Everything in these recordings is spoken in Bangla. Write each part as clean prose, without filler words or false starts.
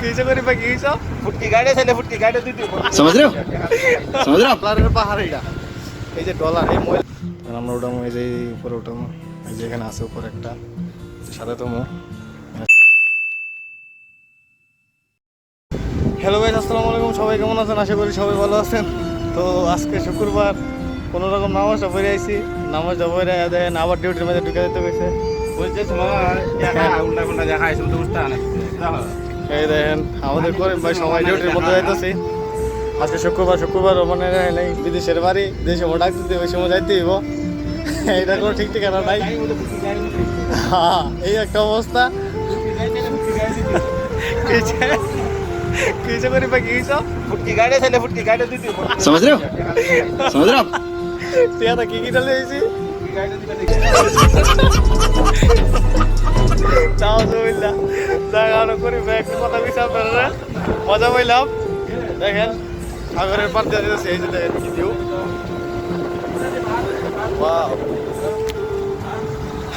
किसे करी बाकी किसा फुटकी गाड़ी से ले फुटकी गाड़ी दी समझ रहे हो ডলারের পাহাড় এটা এই যে ডলার এই ময়লা আমরা ওটাম এই যে উপরে ওটাম এই যে এখানে আছে উপরে একটা সাদা তমো হ্যালো গাইস আসসালামু আলাইকুম সবাই কেমন আছেন আশা করি সবাই ভালো আছেন তো আজকে শুক্রবার কোনো রকম নামাজটা পড়ে আইছি নামাজটা পড়ে দেন আবার ডিউটির মধ্যে ঢুকে যেতে হয়েছে বলছে তোমার একা উল্টা উল্টা দেখা আইছে তো উঠতে না এই দেখেন আমাদের করিম ভাই সবাই ডিউটির মধ্যে যাইতেছি আজকে শুক্রবার মানে নেই বিদেশের বাড়ি যে সময় ডাক দিতে ওই সময় যাইতে হইব এইটা কোনো ঠিক ঠিকানা নাই হ্যাঁ এই একটা অবস্থা किसे करी बाकी किसा फुटकी गाड़ी से ले फुटकी गाड़ी दी समझ रहे हो तिया था की डाले ऐसी চাও জমিলা জায়গানো করি ব্যাগ কথা বিছাও করে মজা পাইলাম দেখেন সাগরের পার দিয়ে দিতেছে এই যে দেখেন কি ভিউ ওয়াও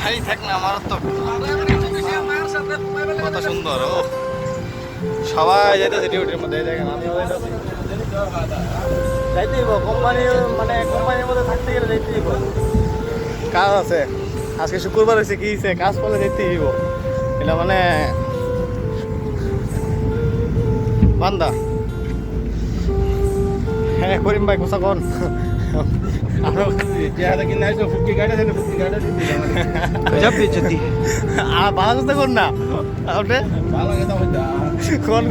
হাই থাক না আমার তো কত সুন্দর ও সবাই যাইতেছে ডিউটির মধ্যে দেখেন আমিও যাইতেছি যাইতেই কোম্পানির মধ্যে থাকতে গেলে যাইতেই কাজ আছে আজকে শুক্রবার হয়েছে কি হয়েছে কাজ করলে যাইতেই হইব এটা মানে বান্দা হ্যাঁ করিম ভাই কোথা কোন फुटकी गाड़ी से फुटकी गाड़ी जब बेचती भाলো তো কোন না আপনি ভালো কথা হইতা কোন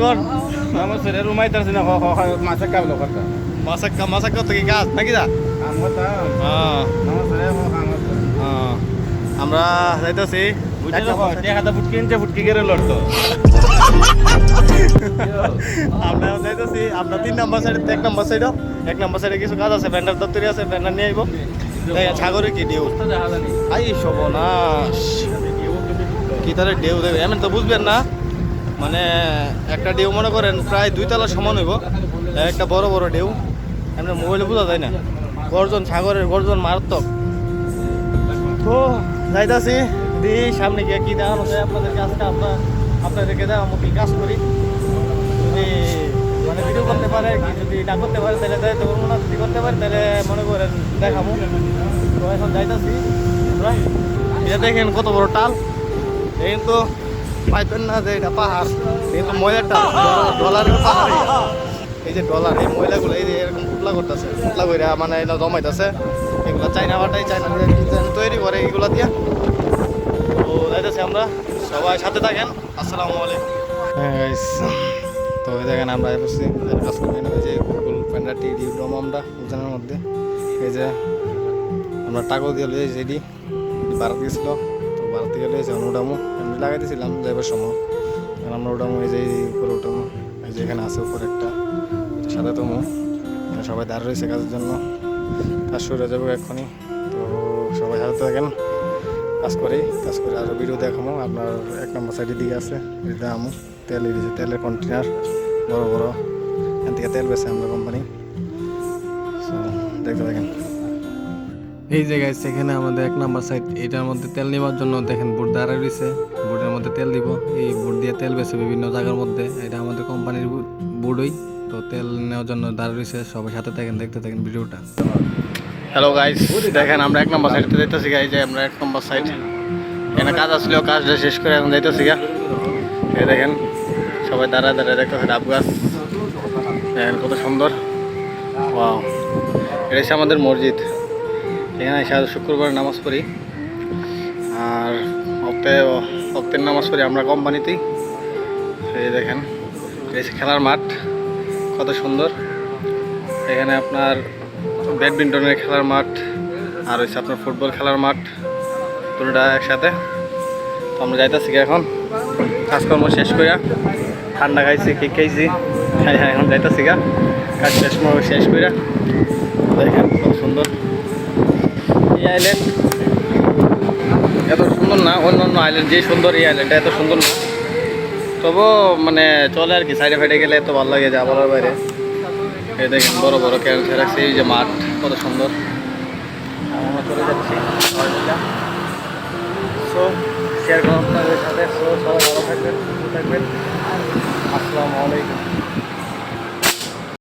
আমার সরে রুমাই তারছে না মাছা কাবলো কথা মাসাক তো কি কাজ নাকি দা আমতা হ্যাঁ আমার সরে আমতা হ্যাঁ আমরা যাইতেছি দেখা ফুটকি ইনছে ফুটকি গেরে লড়তো আমরা যাইতেছি আমরা 3 নম্বর সাইডে এক নম্বর সাইডে কিছু কাজ আছে ব্যান্ডার দপ্তরি আছে ব্যান্ডার নিয়ে আইব সাগরের কি ডিউ আই সবনাশ কি তারে ডিউ দেবে এমন তো বুঝবেন না মানে একটা ডিউ মনে করেন প্রায় 2 তলা সমান হইব একটা বড় ডিউ এমনি মোবাইলে বোঝা যায় না গর্জন সাগরের গর্জন মারাত্মক তো যাইতাছি দিই সামনে গিয়ে কি দেখানো যায় আপনাদেরকে আজকে আপনাদেরকে দেখাবো কি কাজ করি যদি মানে ভিডিও করতে পারে আর কি যদি না করতে পারে তাহলে যাইতে পারবো না যদি করতে পারে তাহলে মনে করেন দেখাবো তো এখন যাইতাছি আমরা এটা দেখেন কত বড় টাল এই কিন্তু পাইতেন না যে এটা পাহাড় কিন্তু ময়লাটা ডলারের পাহাড় এই যে ডলার এই ময়লাগুলো এই যে এরকম পুতলা করতেছে পুতলা করে মানে এটা জমাইতেছে এগুলো চাইনা তৈরি করে এগুলো দিয়া তো যাইতেছি আমরা সবাই সাথে থাকেন আসসালামু আলাইকুম তো এই দেখেন আমরা বসছি কাজ করি না যে গুগল প্যান্ডাটি ডিউডম আমরা উজানের মধ্যে এই যে আমরা টাকা দিয়ে লিয়ে যেটি ভারত গেছিল তো ভারত থেকে লিয়েছে উঠামো আমি লাগাই দিয়েছিলাম যাইবার সময় আমরা উঠামো এই যে উপরে উঠামো এই যে এখানে আছে উপরে একটা সাদা তমো সবাই দাঁড় রয়েছে কাজের জন্য কাজ শুরু হয়ে যাবো এক্ষুনি তো সবাই সাথে থাকেন কাজ করে আরও ভিডিও দেখাবো আপনার 1 নম্বর সাইডের দিকে আছে দেখামো তেল দিয়েছে তেলের কন্টেনার বড় এখান থেকে তেল বেছে আমরা কোম্পানি দেখতে থাকেন এই জায়গায় সেখানে আমাদের 1 নম্বর সাইড এটার মধ্যে তেল নেওয়ার জন্য দেখেন বোট দাঁড়ায় রয়েছে বোটের মধ্যে তেল দিব এই বোট দিয়ে তেল বেছে বিভিন্ন জায়গার মধ্যে এটা আমাদের কোম্পানির বোটই তো তেল নেওয়ার জন্য দাঁড়িয়ে রয়েছে সবাই সাথে থাকেন দেখতে থাকেন ভিডিওটা হ্যালো গাইস দেখেন আমরা 1 নম্বর সাইডে যাইতেছি গাইস যে আমরা 1 নম্বর সাইড এখানে কাজ আসলে কাজটা শেষ করে এখন যাইতেছি গা এই দেখেন সবাই দাঁড়ায় দেখতেছে ডাব গাছ দেখেন কত সুন্দর ওয়াও এটা হচ্ছে আমাদের মসজিদ এখানে এসে শুক্রবার নামাজ পড়ি আর হপ্তের নামাজ পড়ি আমরা কোম্পানিতেই এই দেখেন এই খেলার মাঠ কত সুন্দর এখানে আপনার ব্যাডমিন্টনের খেলার মাঠ আর হচ্ছে আপনার ফুটবল খেলার মাঠ দুটোটা একসাথে তো আমরা যাইতেছি এখন কাজকর্ম শেষ করিয়া ঠান্ডা খাইছি কেক খাইছি এখন যাইতেছি গা কাজ শেষ করিয়া দেখেন কত সুন্দর এই আইল্যান্ড এত সুন্দর না অন্য আইল্যান্ড যে সুন্দর এই আইল্যান্ডটা এত সুন্দর না তবু মানে চলে আর কি সাইডে ফাইডে গেলে এত ভালো লাগে যা বলার বাইরে এই দেখেন বড় ক্যারেন্সে রাখছে এই যে মাঠ কত সুন্দর আমরা চলে যাচ্ছি সো শেয়ার করুন আপনাদের সাথে সবাই ভালো থাকবেন